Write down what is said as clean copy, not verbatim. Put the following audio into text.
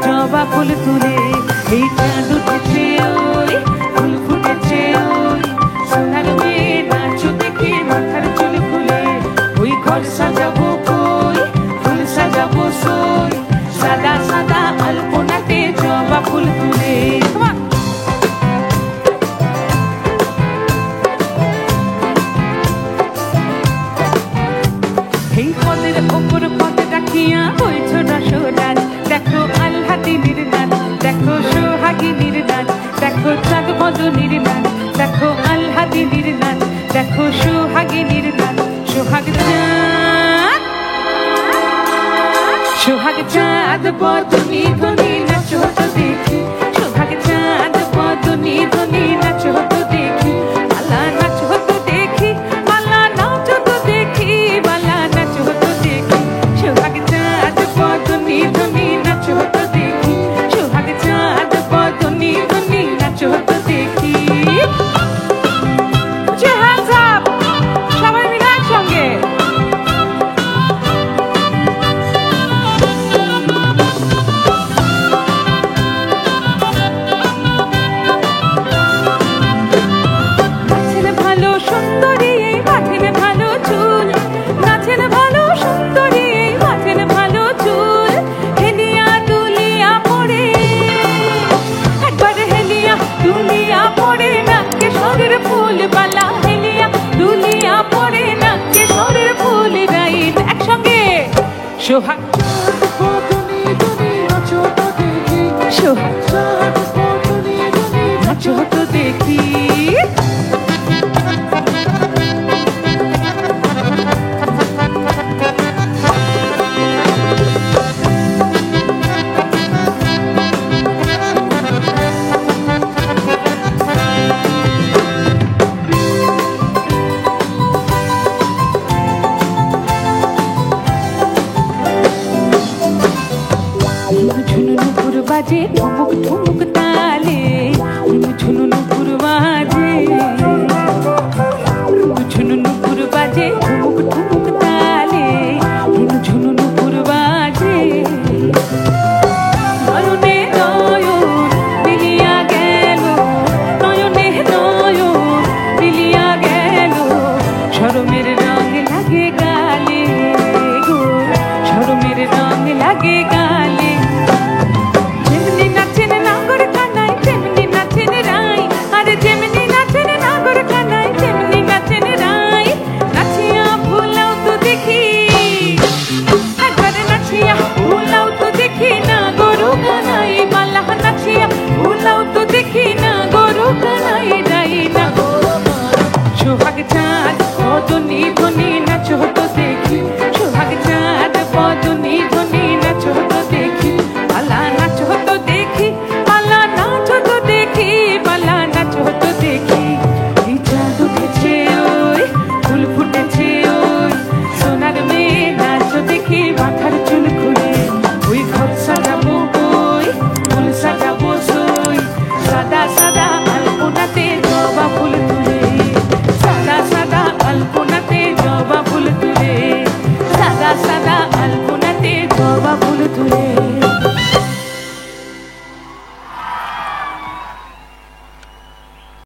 জবা ফুল তুলে এই চাঁদ উঠেছে ওই ফুল ফুটেছে ওই সোনার মেয়ে নাচো দেখে মাথার চুল খুলে ওই ঘর সাজাবো কই ফুল সাজাবো সই সাদা সাদা আলপনাতে জবা ফুল তুলে এই পদের ওপর পদ রাখিয়া হয়েছ রসরাজ দেখো আল্লাদিনীর নাচ দেখো সোহাগিনীর নাচ দেখো চাঁদ বদনীর নাচ দেখো আল্লাদিনীর নাচ দেখো সোহাগিনীর নাচ সোহাগ চাঁদ সোহাগ চাঁদ বদনী ধ্বনি নাচ হতো দেখি সোহাগ চাঁদ বদনী ধ্বনি নাচ হতো দেখি বালা নাচ হতো দেখি বালা নাচ হতো দেখি বালা নাচ হতো দেখি সোহাগ চাঁদ বদনী ধ্বনি নাচ হতো দেখি সোহাগ চাঁদ বদনী ধ্বনি নাচ হতো দেখি সবাই মিলে একসঙ্গে সোহাগ নাচো তো দেখি ঝুনুর বাজে ঠুমুক ঠুমুক তালে